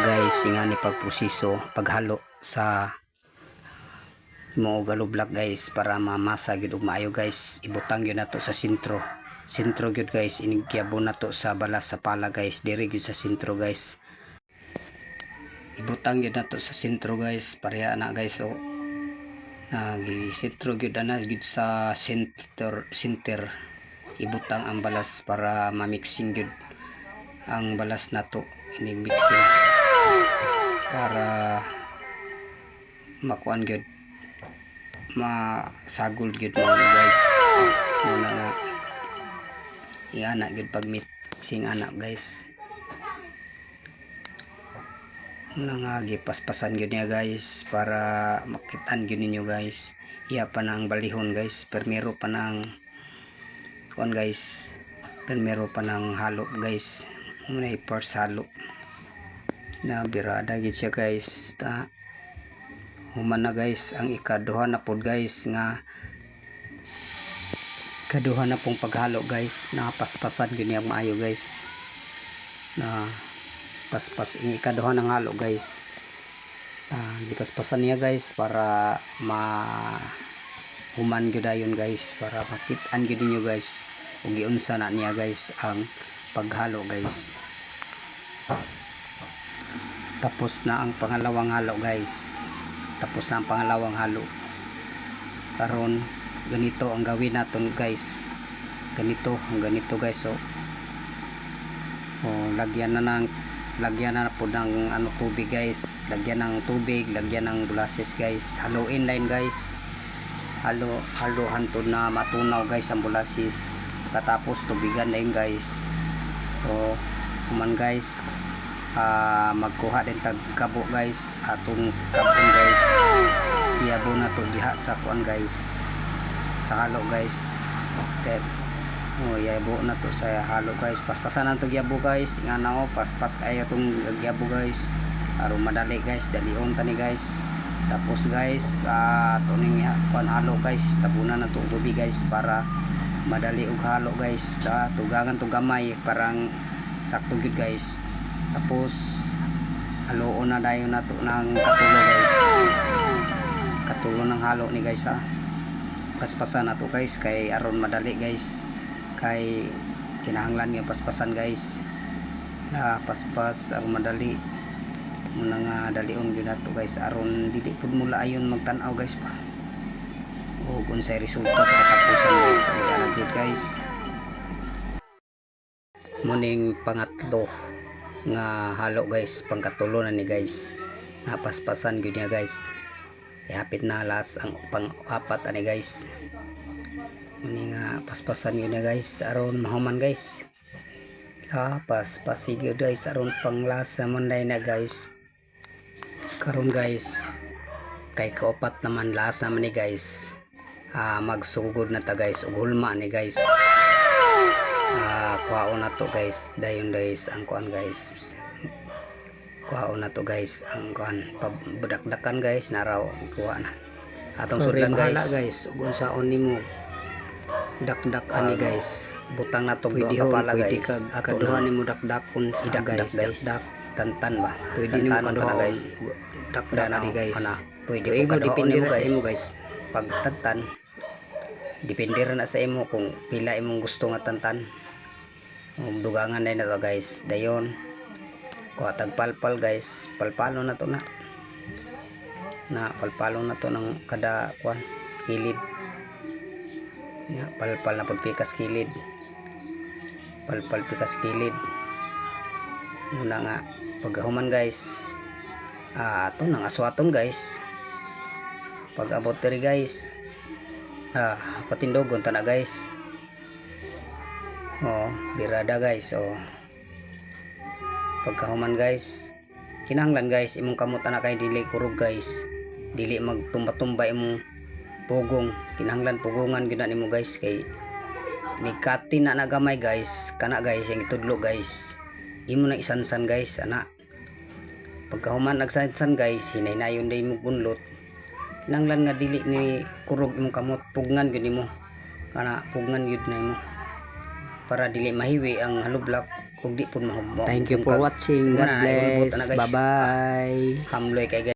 guys nga ni pagproseso paghalo sa mo galublak guys para mamasa gid og maayo guys. Ibutang gyud nato sa sentro gyud guys, inigyabo nato sa balas sa pala guys, diri gyud sa sentro guys. Ibutang gyud nato sa sentro guys, pareha na guys. O nagi sentro gyud ana gyud sa center ibutang ang balas para ma-mixing gyud ang balas nato, ini mixing para makuan gyud masagol gyud mo guys. Muna nga iana gyud pag mixing anak guys. Muna nga gipaspasan gyud niya guys para makitaan gyud ninyo guys. Iya pa nang balihon guys, permero pa nang kuan guys, permero pa nang halo guys. Muna i-first halo na birada gid siya guys. Human na guys ang ikaduha na pod guys, nga ikaduha na pong paghalo guys. Napaspasan gyud niya maayo guys, na paspas ang ikaduha ng halo guys. Dipaspasan niya guys para human gyud ayon guys, para makit-an gyud ninyo guys ug giunsa na niya guys ang paghalo guys. Tapos na ang pangalawang halo guys, tapos na ang pangalawang halo. Karon ganito ang gawin naton guys, ganito guys. So lagyan na po ng tubig guys, lagyan ng tubig, lagyan ng molasses guys, haluin line guys, halo hantod na matunaw guys ang molasses. Katapos tubigan na yun guys. So kuman guys, magkuha din tag kabo guys, atong kabon guys, iyabo na to diha sa kuan guys, sa halo guys. Iyabo na to sa halo guys, paspasan na to gyabo guys, nga na paspas kaya tong gyabo guys aron madali guys, dalion tani guys. Tapos guys tuning kuan halo guys, tabunan na to tubig guys para madali og halo guys. Tugangan to gamay parang sakto gyud guys. Tapos haloon na dayon nato ng katulo guys, katulo ng halo ni guys ha. Paspasan na to guys kay aron madali guys, kay kinahanglan nga paspasan guys, na paspas aron madali. Muna nga dalion gyud nato guys aron dili pud mula ayon magtan-aw guys pa ug unsay resulta sa katapusan guys. Ana good guys. Muning pangatlo nga halo guys, pangkatulo na ni guys, napaspasan gyud niya guys. Ihapit na last ang pang-apat ani guys. Muni nga paspasan gyud niya guys aron mahuman guys. Paspasi gyud guys aron pang last naman na guys. Karon guys kay kaupat naman last naman ni guys, magsugod na ta guys ug hulma ni guys. Kuhaon na to guys, dayon guys ang kuan guys, kuhaon na to guys ang kuan, pabudakdakan guys naraw kuha na atong sudlan guys ug unsaon nimo dakdak ani guys. Butang na to video pala guys, ato duha nimo dakdakon sa guys, dakdak tantan ba pwede nimo kaduha guys, dakdak na guys. Pwede mo depende sa imo guys pag tantan, depende ra na sa imo kung pila imong gusto nga tantan. Dugangan na to guys, dayon kuha tag palpal guys, palpalo na to na palpalo na to ng kada kuan kilid ya, palpal na pud pikas kilid, palpal pikas kilid. Muna nga paghuman guys, ato nang aswaton guys. Pag abot diri guys, patindogon ta na guys. Birada guys. Pagkahuman guys, kinahanglan guys imong kamot ana kay dili kurog guys, dili magtumba-tumba imong pugong. Kinahanglan pugungan gid nimo guys, kay nikatin na nagamay guys kana guys yang itudlo guys. Imo na isansan guys ana. Pagkahuman nagsansan guys, hinay-nayon day mo bunlot. Kinahanglan nga dili ni kurog imong kamot, pugngan gid nimo, kana pugngan gid na imo para dili mahiwi ang halublak ug di pud mahugmo. Thank you for watching. God Muna na, bless. iulbot na, guys. Bye-bye. Hamloy kay